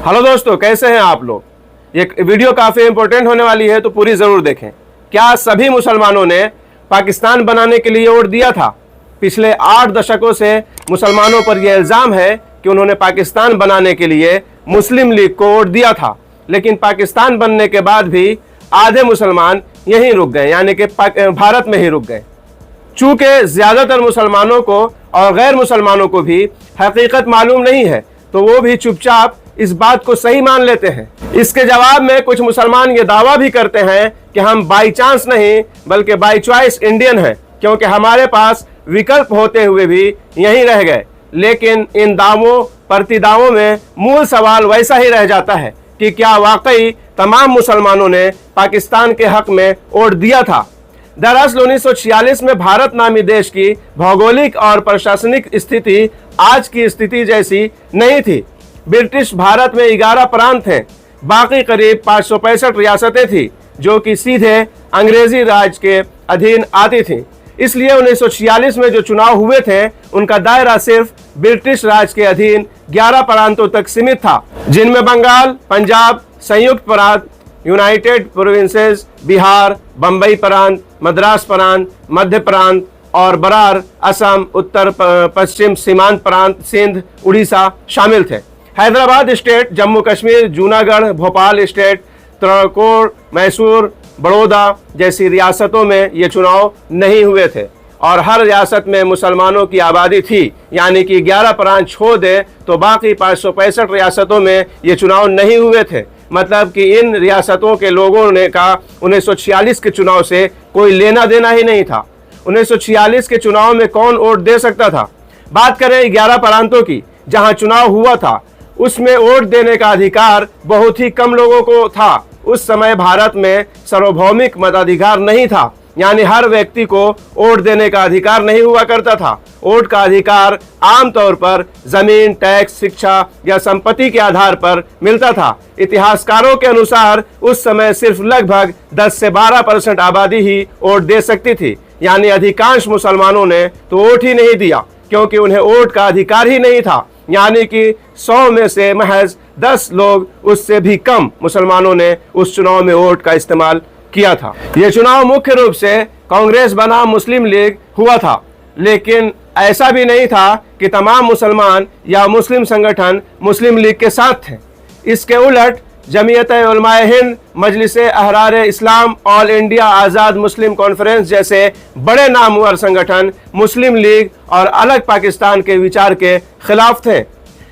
Hello दोस्तों, कैसे हैं आप लोग। ये वीडियो काफ़ी इंपॉर्टेंट होने वाली है, तो पूरी ज़रूर देखें। क्या सभी मुसलमानों ने पाकिस्तान बनाने के लिए वोट दिया था? पिछले 8 दशकों से मुसलमानों पर यह इल्ज़ाम है कि उन्होंने पाकिस्तान बनाने के लिए मुस्लिम लीग को वोट दिया था, लेकिन पाकिस्तान बनने के बाद भी आधे मुसलमान यहीं रुक गए, यानी कि भारत में ही रुक गए। चूँकि ज़्यादातर मुसलमानों को और गैर मुसलमानों को भी हकीकत मालूम नहीं है, तो वो भी चुपचाप इस बात को सही मान लेते हैं। इसके जवाब में कुछ मुसलमान ये दावा भी करते हैं कि हम बाई चांस नहीं बल्कि बाई चॉइस इंडियन हैं, क्योंकि हमारे पास विकल्प होते हुए भी यहीं रह गए। लेकिन इन दावों प्रतिदावों में मूल सवाल वैसा ही रह जाता है कि क्या वाकई तमाम मुसलमानों ने पाकिस्तान के हक में वोट दिया था। दरअसल 1946 में भारत नामी देश की भौगोलिक और प्रशासनिक स्थिति आज की स्थिति जैसी नहीं थी। ब्रिटिश भारत में 11 प्रांत हैं, बाकी करीब 565 रियासतें थी जो कि सीधे अंग्रेजी राज के अधीन आती थीं। इसलिए 1946 में जो चुनाव हुए थे उनका दायरा सिर्फ ब्रिटिश राज के अधीन 11 प्रांतों तक सीमित था, जिनमें बंगाल, पंजाब, संयुक्त प्रांत, यूनाइटेड प्रोविंसेस, बिहार, बम्बई प्रांत, मद्रास प्रांत, मध्य प्रांत और बरार, असम, उत्तर पश्चिम सीमांत प्रांत, सिंध, उड़ीसा शामिल थे। हैदराबाद स्टेट, जम्मू कश्मीर, जूनागढ़, भोपाल स्टेट, त्रावणकोर, मैसूर, बड़ौदा जैसी रियासतों में ये चुनाव नहीं हुए थे और हर रियासत में मुसलमानों की आबादी थी, यानी कि 11 प्रांत छोड़ दे तो बाकी 565 रियासतों में ये चुनाव नहीं हुए थे। मतलब कि इन रियासतों के लोगों ने का 1946 के चुनाव से कोई लेना देना ही नहीं था। 1946 के चुनाव में कौन वोट दे सकता था? बात करें 11 प्रांतों की जहां चुनाव हुआ था, उसमें वोट देने का अधिकार बहुत ही कम लोगों को था। उस समय भारत में सार्वभौमिक मताधिकार नहीं था, यानी हर व्यक्ति को वोट देने का अधिकार नहीं हुआ करता था। वोट का अधिकार आमतौर पर जमीन, टैक्स, शिक्षा या संपत्ति के आधार पर मिलता था। इतिहासकारों के अनुसार उस समय सिर्फ लगभग 10 से 12% आबादी ही वोट दे सकती थी, यानी अधिकांश मुसलमानों ने तो वोट ही नहीं दिया क्योंकि उन्हें वोट का अधिकार ही नहीं था। यानी कि 100 में से महज 10 लोग, उससे भी कम मुसलमानों ने उस चुनाव में वोट का इस्तेमाल किया था। ये चुनाव मुख्य रूप से कांग्रेस बनाम मुस्लिम लीग हुआ था, लेकिन ऐसा भी नहीं था कि तमाम मुसलमान या मुस्लिम संगठन मुस्लिम लीग के साथ थे। इसके उलट जमीयत-ए-उलमा-ए-हिंद, मजलिस-ए-अहरार इस्लाम, ऑल इंडिया आज़ाद मुस्लिम कॉन्फ्रेंस जैसे बड़े नामवर संगठन मुस्लिम लीग और अलग पाकिस्तान के विचार के खिलाफ थे।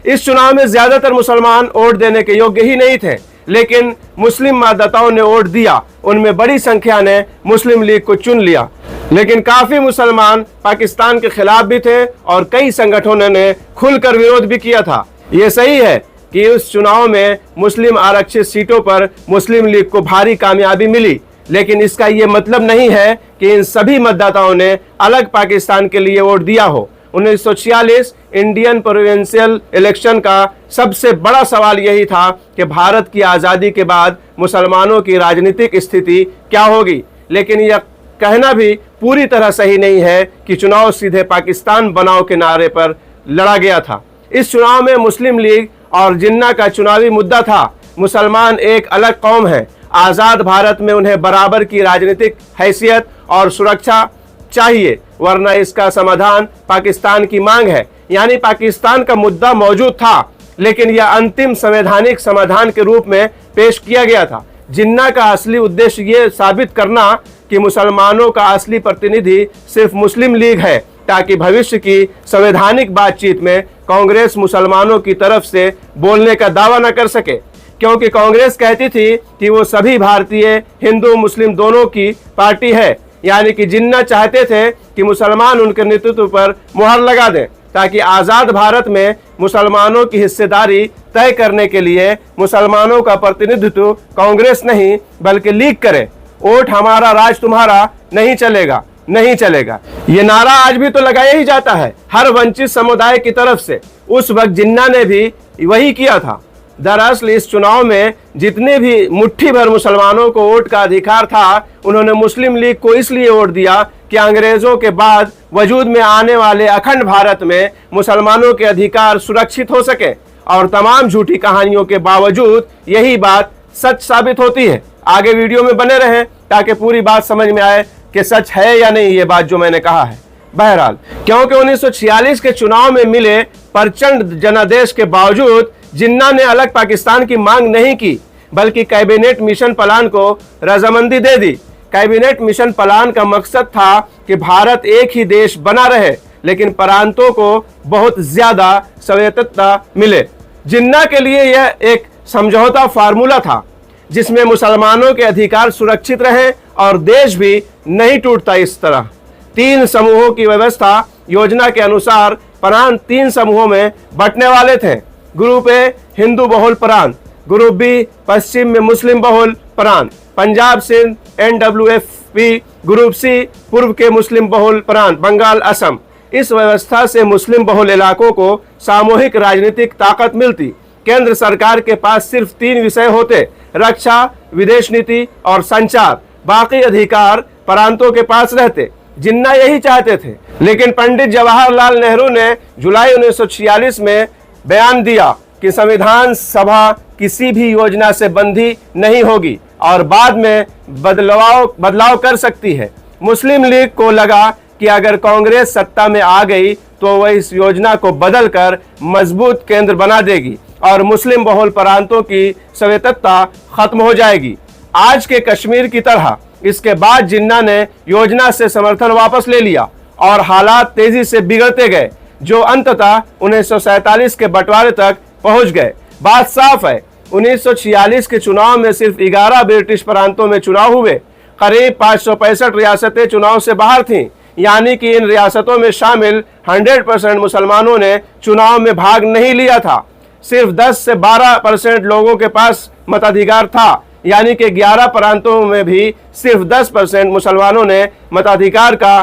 इस चुनाव में ज़्यादातर मुसलमान वोट देने के योग्य ही नहीं थे, लेकिन मुस्लिम मतदाताओं ने वोट दिया। उनमें बड़ी संख्या ने मुस्लिम लीग को चुन लिया, लेकिन काफ़ी मुसलमान पाकिस्तान के खिलाफ भी थे और कई संगठनों ने खुलकर विरोध भी किया था। ये सही है कि उस चुनाव में मुस्लिम आरक्षित सीटों पर मुस्लिम लीग को भारी कामयाबी मिली, लेकिन इसका ये मतलब नहीं है कि इन सभी मतदाताओं ने अलग पाकिस्तान के लिए वोट दिया हो। 1946 इंडियन प्रोविंशियल इलेक्शन का सबसे बड़ा सवाल यही था कि भारत की आज़ादी के बाद मुसलमानों की राजनीतिक स्थिति क्या होगी, लेकिन यह कहना भी पूरी तरह सही नहीं है कि चुनाव सीधे पाकिस्तान बनाओ के नारे पर लड़ा गया था। इस चुनाव में मुस्लिम लीग और जिन्ना का चुनावी मुद्दा था। मुसलमान एक अलग कौम है, आज़ाद भारत में उन्हें बराबर की राजनीतिक हैसियत और सुरक्षा चाहिए, वरना इसका समाधान पाकिस्तान की मांग है। यानी पाकिस्तान का मुद्दा मौजूद था, लेकिन यह अंतिम संवैधानिक समाधान के रूप में पेश किया गया था। जिन्ना का असली उद्देश्य ये साबित करना कि मुसलमानों का असली प्रतिनिधि सिर्फ मुस्लिम लीग है, ताकि भविष्य की संवैधानिक बातचीत में कांग्रेस मुसलमानों की तरफ से बोलने का दावा न कर सके, क्योंकि कांग्रेस कहती थी कि वो सभी भारतीय हिंदू मुस्लिम दोनों की पार्टी है। यानी कि जिन्ना चाहते थे कि मुसलमान उनके नेतृत्व पर मुहर लगा दें, ताकि आज़ाद भारत में मुसलमानों की हिस्सेदारी तय करने के लिए मुसलमानों का प्रतिनिधित्व कांग्रेस नहीं बल्कि लीग करे। वोट हमारा, राज तुम्हारा नहीं चलेगा, नहीं चलेगा, ये नारा आज भी तो लगाया ही जाता है हर वंचित समुदाय की तरफ से। उस वक्त जिन्ना ने भी वही किया था। दरअसल इस चुनाव में जितने भी मुट्ठी भर मुसलमानों को वोट का अधिकार था, उन्होंने मुस्लिम लीग को इसलिए वोट दिया कि अंग्रेजों के बाद वजूद में आने वाले अखंड भारत में मुसलमानों के अधिकार सुरक्षित हो सके और तमाम झूठी कहानियों के बावजूद यही बात सच साबित होती है। आगे वीडियो में बने रहें ताकि पूरी बात समझ में आए कि सच है या नहीं ये बात जो मैंने कहा है। बहरहाल, क्योंकि 1946 के चुनाव में मिले प्रचंड जनादेश के बावजूद जिन्ना ने अलग पाकिस्तान की मांग नहीं की, बल्कि कैबिनेट मिशन प्लान को रजामंदी दे दी। कैबिनेट मिशन प्लान का मकसद था कि भारत एक ही देश बना रहे, लेकिन प्रांतों को बहुत ज्यादा स्वायत्तता मिले। जिन्ना के लिए यह एक समझौता फार्मूला था जिसमें मुसलमानों के अधिकार सुरक्षित रहे और देश भी नहीं टूटता। इस तरह 3 समूहों की व्यवस्था योजना के अनुसार प्रांत 3 समूहों में बंटने वाले थे। ग्रुप ए हिंदू बहुल प्रांत, ग्रुप बी पश्चिम में मुस्लिम बहुल प्रांत, Punjab Sindh NWFP, group C पूर्व के मुस्लिम बहुल प्रांत, बंगाल असम। इस व्यवस्था से मुस्लिम बहुल इलाकों को सामूहिक राजनीतिक ताकत मिलती। केंद्र सरकार के पास सिर्फ 3 विषय होते, रक्षा, विदेश नीति और संचार। बाकी अधिकार प्रांतों के पास रहते। जिन्ना यही चाहते थे, लेकिन पंडित जवाहरलाल नेहरू ने जुलाई 1946 में बयान दिया कि संविधान सभा किसी भी योजना से बंधी नहीं होगी और बाद में बदलाव कर सकती है। मुस्लिम लीग को लगा कि अगर कांग्रेस सत्ता में आ गई तो वह इस योजना को बदलकर मजबूत केंद्र बना देगी और मुस्लिम बहुल प्रांतों की स्वायत्तता खत्म हो जाएगी, आज के कश्मीर की तरह। इसके बाद जिन्ना ने योजना से समर्थन वापस ले लिया और हालात तेजी से बिगड़ते गए, जो अंततः 1947 के बंटवारे तक पहुंच गए। बात साफ है, 1946 के चुनाव में सिर्फ 11 ब्रिटिश प्रांतों में चुनाव हुए। करीब 565 रियासतें चुनाव से बाहर थीं, यानी कि इन रियासतों में शामिल 100% मुसलमानों ने चुनाव में भाग नहीं लिया था। सिर्फ 10 से 12% लोगों के पास मताधिकार था, यानी कि 11 प्रांतों में भी सिर्फ 10% मुसलमानों ने मताधिकार का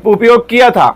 उपयोग किया था।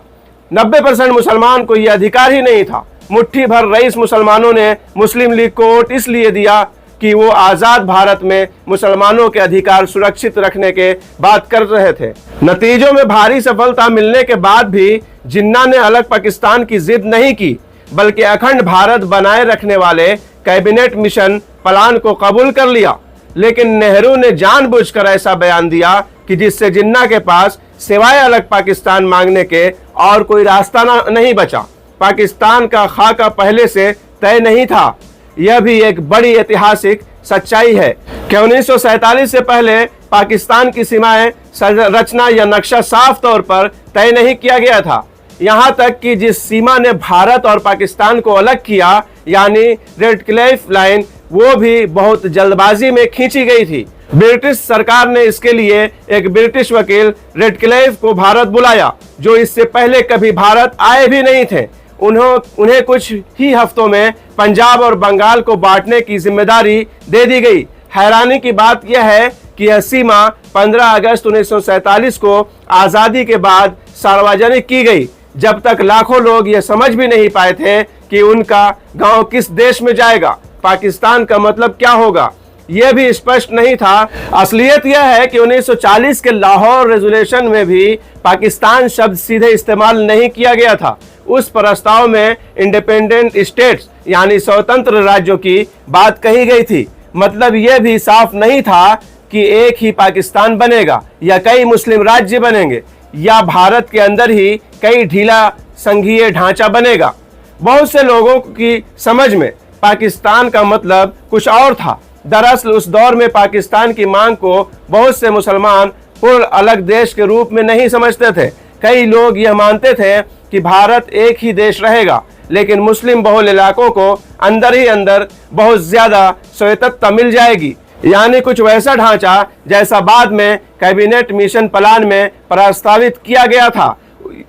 90% मुसलमान को यह अधिकार ही नहीं था। मुट्ठी भर रईस मुसलमानों ने मुस्लिम लीग को वोट इसलिए दिया कि वो आज़ाद भारत में मुसलमानों के अधिकार सुरक्षित रखने के बात कर रहे थे। नतीजों में भारी सफलता मिलने के बाद भी जिन्ना ने अलग पाकिस्तान की जिद नहीं की, बल्कि अखंड भारत बनाए रखने वाले कैबिनेट मिशन प्लान को कबूल कर लिया। लेकिन नेहरू ने जानबूझकर ऐसा बयान दिया कि जिससे जिन्ना के पास सिवाय अलग पाकिस्तान मांगने के और कोई रास्ता नहीं बचा। पाकिस्तान का खाका पहले से तय नहीं था। यह भी एक बड़ी ऐतिहासिक सच्चाई है कि 1947 से पहले पाकिस्तान की सीमाएं संरचना या नक्शा साफ तौर पर तय नहीं किया गया था। यहाँ तक कि जिस सीमा ने भारत और पाकिस्तान को अलग किया, यानी रेड क्लिफ लाइन, वो भी बहुत जल्दबाजी में खींची गई थी। ब्रिटिश सरकार ने इसके लिए एक ब्रिटिश वकील रेड क्लिफ को भारत बुलाया, जो इससे पहले कभी भारत आए भी नहीं थे। उन्हें कुछ ही हफ्तों में पंजाब और बंगाल को बांटने की जिम्मेदारी दे दी गई। हैरानी की बात यह है कि यह सीमा 15 अगस्त 1947 को आज़ादी के बाद सार्वजनिक की गई, जब तक लाखों लोग ये समझ भी नहीं पाए थे कि उनका गांव किस देश में जाएगा, पाकिस्तान का मतलब क्या होगा, यह भी स्पष्ट नहीं था। असलियत यह है कि 1940 के लाहौर रेजोल्यूशन में भी पाकिस्तान शब्द सीधे इस्तेमाल नहीं किया गया था। उस प्रस्ताव में इंडिपेंडेंट स्टेट्स यानी स्वतंत्र राज्यों की बात कही गई थी। मतलब यह भी साफ नहीं था कि एक ही पाकिस्तान बनेगा या कई मुस्लिम राज्य बनेंगे या भारत के अंदर ही कई ढीला संघीय ढांचा बनेगा। बहुत से लोगों की समझ में पाकिस्तान का मतलब कुछ और था। दरअसल उस दौर में पाकिस्तान की मांग को बहुत से मुसलमान पूर्ण अलग देश के रूप में नहीं समझते थे। कई लोग यह मानते थे कि भारत एक ही देश रहेगा, लेकिन मुस्लिम बहुल इलाकों को अंदर ही अंदर बहुत ज्यादा स्वायत्तता मिल जाएगी, यानी कुछ वैसा ढांचा जैसा बाद में कैबिनेट मिशन प्लान में प्रस्तावित किया गया था।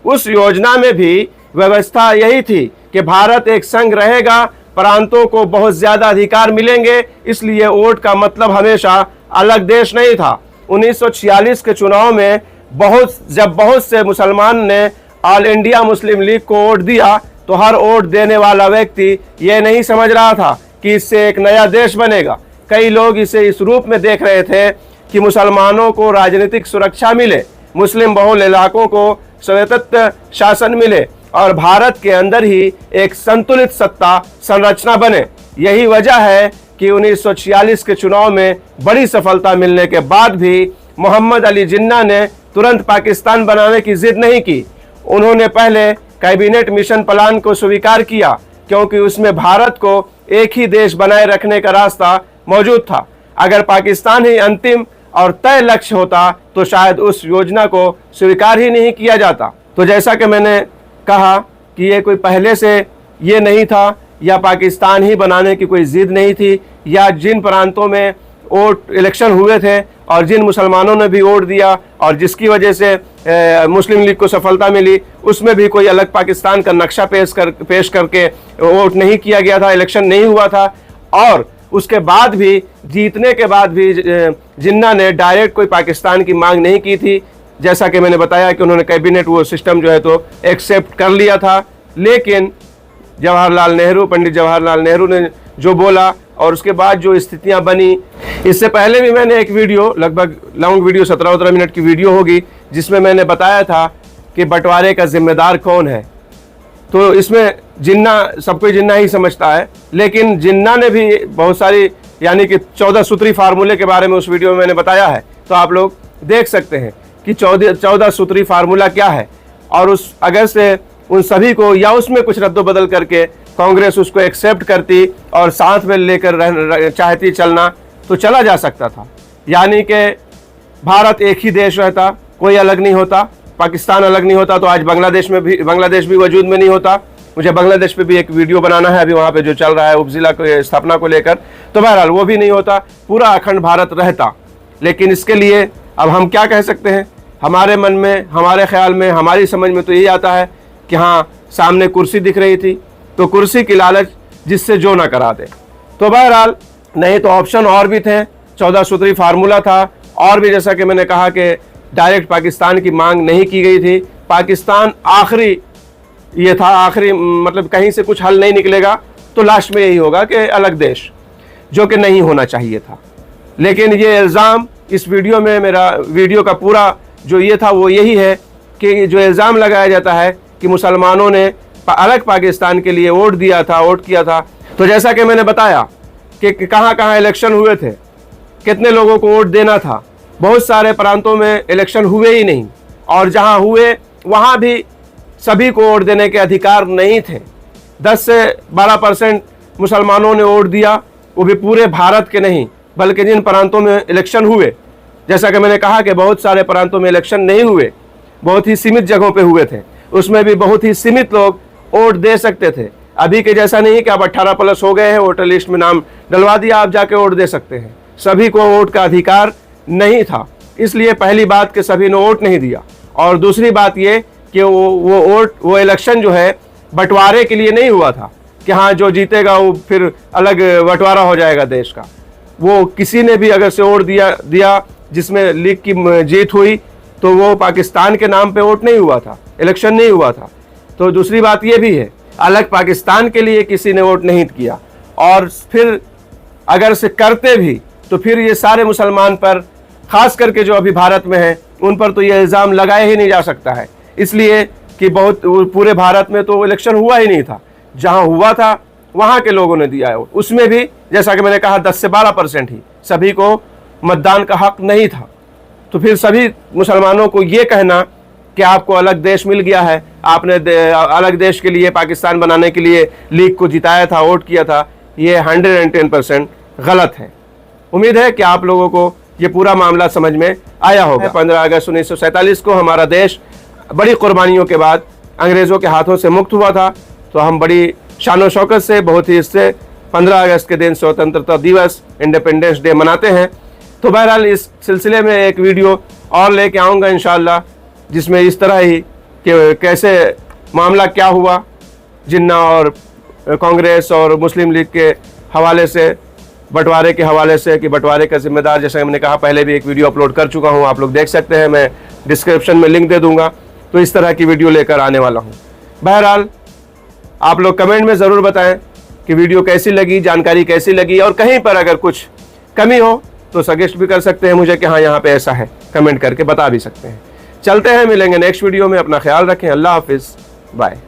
उस योजना में भी व्यवस्था यही थी कि भारत एक संघ रहेगा, प्रांतों को बहुत ज्यादा अधिकार मिलेंगे, इसलिए वोट का मतलब हमेशा अलग देश नहीं था। 1946 के चुनाव में जब बहुत से मुसलमान ने ऑल इंडिया मुस्लिम लीग को वोट दिया, तो हर वोट देने वाला व्यक्ति ये नहीं समझ रहा था कि इससे एक नया देश बनेगा। कई लोग इसे इस रूप में देख रहे थे कि मुसलमानों को राजनीतिक सुरक्षा मिले, मुस्लिम बहुल इलाकों को स्वायत्त शासन मिले और भारत के अंदर ही एक संतुलित सत्ता संरचना बने। यही वजह है कि 1946 के चुनाव में बड़ी सफलता मिलने के बाद भी मोहम्मद अली जिन्ना ने तुरंत पाकिस्तान बनाने की जिद नहीं की। उन्होंने पहले कैबिनेट मिशन प्लान को स्वीकार किया, क्योंकि उसमें भारत को एक ही देश बनाए रखने का रास्ता मौजूद था। अगर पाकिस्तान ही अंतिम और तय लक्ष्य होता तो शायद उस योजना को स्वीकार ही नहीं किया जाता। तो जैसा कि मैंने कहा कि ये कोई पहले से ये नहीं था, या पाकिस्तान ही बनाने की कोई जिद नहीं थी, या जिन प्रांतों में वोट इलेक्शन हुए थे और जिन मुसलमानों ने भी वोट दिया और जिसकी वजह से मुस्लिम लीग को सफलता मिली, उसमें भी कोई अलग पाकिस्तान का नक्शा पेश करके वोट नहीं किया गया था, इलेक्शन नहीं हुआ था। और उसके बाद भी, जीतने के बाद भी जिन्ना ने डायरेक्ट कोई पाकिस्तान की मांग नहीं की थी। जैसा कि मैंने बताया कि उन्होंने कैबिनेट वो सिस्टम जो है तो एक्सेप्ट कर लिया था, लेकिन पंडित जवाहरलाल नेहरू ने जो बोला और उसके बाद जो स्थितियां बनी, इससे पहले भी मैंने एक वीडियो, लगभग लॉन्ग वीडियो 17-18 मिनट की वीडियो होगी, जिसमें मैंने बताया था कि बंटवारे का जिम्मेदार कौन है। तो इसमें जिन्ना, सबको जिन्ना ही समझता है, लेकिन जिन्ना ने भी बहुत सारी, यानी कि 14 सूत्री फार्मूले के बारे में उस वीडियो में मैंने बताया है। तो आप लोग देख सकते हैं कि 14 सूत्री फार्मूला क्या है, और उस अगर से उन सभी को या उसमें कुछ रद्दोबदल करके कांग्रेस उसको एक्सेप्ट करती और साथ में लेकर चाहती चलना, तो चला जा सकता था। यानी कि भारत एक ही देश रहता, कोई अलग नहीं होता, पाकिस्तान अलग नहीं होता, तो आज बांग्लादेश भी वजूद में नहीं होता। मुझे बांग्लादेश पे भी एक वीडियो बनाना है, अभी वहाँ पे जो चल रहा है उपजिला को स्थापना को लेकर, तो बहरहाल वो भी नहीं होता, पूरा अखंड भारत रहता। लेकिन इसके लिए अब हम क्या कह सकते हैं? हमारे मन में, हमारे ख्याल में, हमारी समझ में तो यही आता है कि हाँ, सामने कुर्सी दिख रही थी, तो कुर्सी की लालच जिससे जो ना करा दे। तो बहरहाल नहीं तो ऑप्शन और भी थे, 14 सूत्री फार्मूला था, और भी जैसा कि मैंने कहा कि डायरेक्ट पाकिस्तान की मांग नहीं की गई थी। पाकिस्तान आखिरी ये था, आखिरी मतलब कहीं से कुछ हल नहीं निकलेगा तो लास्ट में यही होगा कि अलग देश, जो कि नहीं होना चाहिए था। लेकिन ये इल्ज़ाम इस वीडियो में, मेरा वीडियो का पूरा जो ये था वो यही है कि जो इल्ज़ाम लगाया जाता है कि मुसलमानों ने अलग पाकिस्तान के लिए वोट किया था। तो जैसा कि मैंने बताया कि कहाँ कहाँ इलेक्शन हुए थे, कितने लोगों को वोट देना था, बहुत सारे प्रांतों में इलेक्शन हुए ही नहीं, और जहाँ हुए वहाँ भी सभी को वोट देने के अधिकार नहीं थे। 10 से 12% मुसलमानों ने वोट दिया, वो भी पूरे भारत के नहीं, बल्कि जिन प्रांतों में इलेक्शन हुए, जैसा कि मैंने कहा कि बहुत सारे प्रांतों में इलेक्शन नहीं हुए, बहुत ही सीमित जगहों पे हुए थे, उसमें भी बहुत ही सीमित लोग वोट दे सकते थे। अभी के जैसा नहीं कि आप 18+ हो गए हैं, वोटर लिस्ट में नाम डलवा दिया, आप जाके वोट दे सकते हैं। सभी को वोट का अधिकार नहीं था, इसलिए पहली बात कि सभी ने वोट नहीं दिया, और दूसरी बात ये कि वो इलेक्शन जो है बंटवारे के लिए नहीं हुआ था कि हाँ जो जीतेगा वो फिर अलग बंटवारा हो जाएगा देश का। वो किसी ने भी अगर से वोट दिया जिसमें लीग की जीत हुई, तो वो पाकिस्तान के नाम पे वोट नहीं हुआ था, इलेक्शन नहीं हुआ था। तो दूसरी बात ये भी है, अलग पाकिस्तान के लिए किसी ने वोट नहीं किया, और फिर अगर से करते भी तो फिर ये सारे मुसलमान पर, खास करके जो अभी भारत में हैं, उन पर तो ये इल्ज़ाम लगाया ही नहीं जा सकता है, इसलिए कि बहुत पूरे भारत में तो इलेक्शन हुआ ही नहीं था। जहां हुआ था वहां के लोगों ने दिया है, उसमें भी जैसा कि मैंने कहा 10 से 12% ही, सभी को मतदान का हक नहीं था। तो फिर सभी मुसलमानों को ये कहना कि आपको अलग देश मिल गया है, आपने अलग देश के लिए, पाकिस्तान बनाने के लिए लीग को जिताया था, वोट किया था, ये 110% गलत है। उम्मीद है कि आप लोगों को ये पूरा मामला समझ में आया होगा। 15 अगस्त 1947 को हमारा देश बड़ी कुर्बानियों के बाद अंग्रेज़ों के हाथों से मुक्त हुआ था, तो हम बड़ी शान और शौकत से, बहुत ही इससे 15 अगस्त के दिन स्वतंत्रता दिवस, इंडिपेंडेंस डे मनाते हैं। तो बहरहाल इस सिलसिले में एक वीडियो और लेके आऊँगा इंशाअल्लाह, जिसमें इस तरह ही कि कैसे मामला क्या हुआ जिन्ना और कांग्रेस और मुस्लिम लीग के हवाले से, बंटवारे के हवाले से, कि बंटवारे का जिम्मेदार, जैसे मैंने कहा पहले भी एक वीडियो अपलोड कर चुका हूँ, आप लोग देख सकते हैं, मैं डिस्क्रिप्शन में लिंक दे दूंगा। तो इस तरह की वीडियो लेकर आने वाला हूँ। बहरहाल आप लोग कमेंट में ज़रूर बताएं कि वीडियो कैसी लगी, जानकारी कैसी लगी, और कहीं पर अगर कुछ कमी हो तो सजेस्ट भी कर सकते हैं मुझे कि हाँ यहाँ पे ऐसा है, कमेंट करके बता भी सकते हैं। चलते हैं, मिलेंगे नेक्स्ट वीडियो में। अपना ख्याल रखें। अल्लाह हाफिज़, बाय।